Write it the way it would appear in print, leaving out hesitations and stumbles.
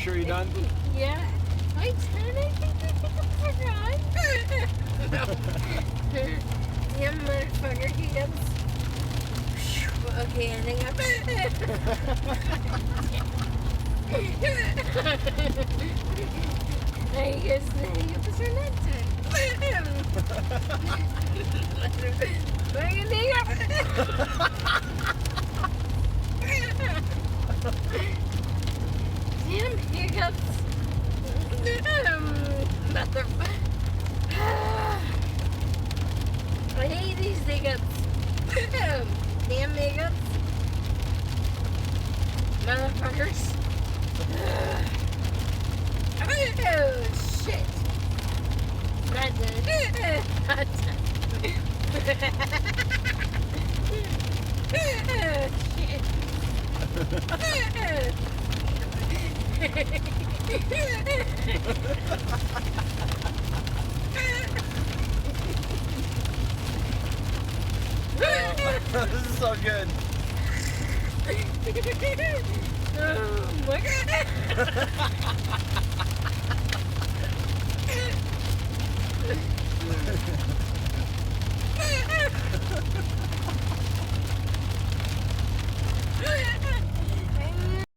sure you're done? Yeah. My turn, I think I think I'm no. Yeah, motherfucker, he gets. Okay, I think I'm. I guess the turn that time. Damn hiccups. Motherfucker. I hate these hiccups. Damn hiccups. Motherfuckers. Oh, shit. Not done. Not done. This is so good. Oh my god.